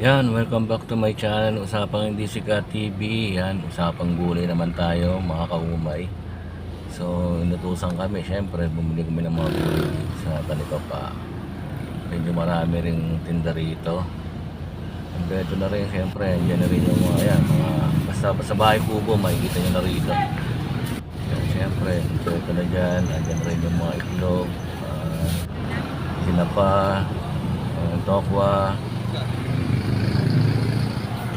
Yan, welcome back to my channel, Usapang Hindi Sikat TV. Yan, usapang gulay naman tayo, mga kaumay. So, inutusan kami, syempre, bumili kami ng mga gulay sa Talipapa. Medyo marami ring tinda rito. Kompleto na rin, syempre, andyan na rin yung mga, yan, mga, basta sa bahay kubo, makikita nyo na rito. Yan, syempre, kompleto na dyan, andyan rin yung mga itlog, sinapa, tokwa.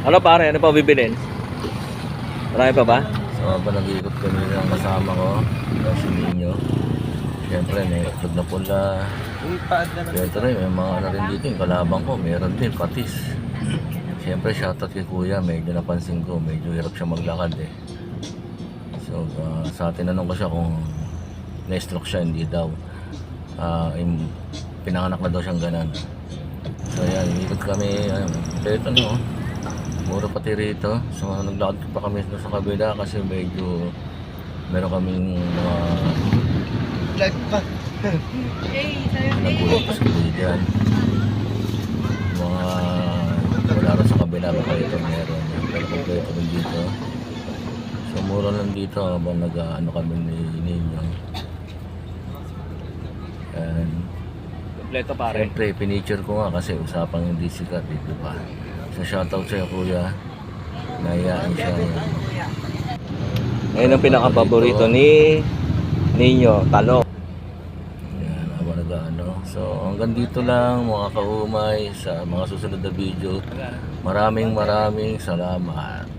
Ano pare, ano pa bibilin? Marami pa ba? So habang nag-iikot kami ng kasama ko, si Nino. Siyempre may itlog na pula. Siyempre rin, may mga ano rin dito, yung kalabang ko, meron din, patis. Siyempre shoutout kay kuya, medyo napansin ko, medyo hirap siya maglakad eh. So sa tinanong ko siya kung na-stroke siya, hindi daw. Pinanganak na daw siyang ganan. So ayan, iikot kami, dito no. Mura pati rito. So naglakad pa kami sa kabila kasi medyo meron kaming mga nagulat pa sa kabila dyan. Mga wala rin sa kabila, baka ito meron. Pero kompleto rin dito. So mura lang dito habang nag-ano kami ni Ninyo. And kompleto pare. Siyempre pinicture ko nga kasi usapang hindi sikat dito pa. So shoutout sa'yo kuya. Nahiyaan siya. Ngayon ang pinaka-paborito ni Ninyo, talong. Yan, ako nag-ano. So hanggang dito lang mga kaumay sa mga susunod na video. Maraming salamat.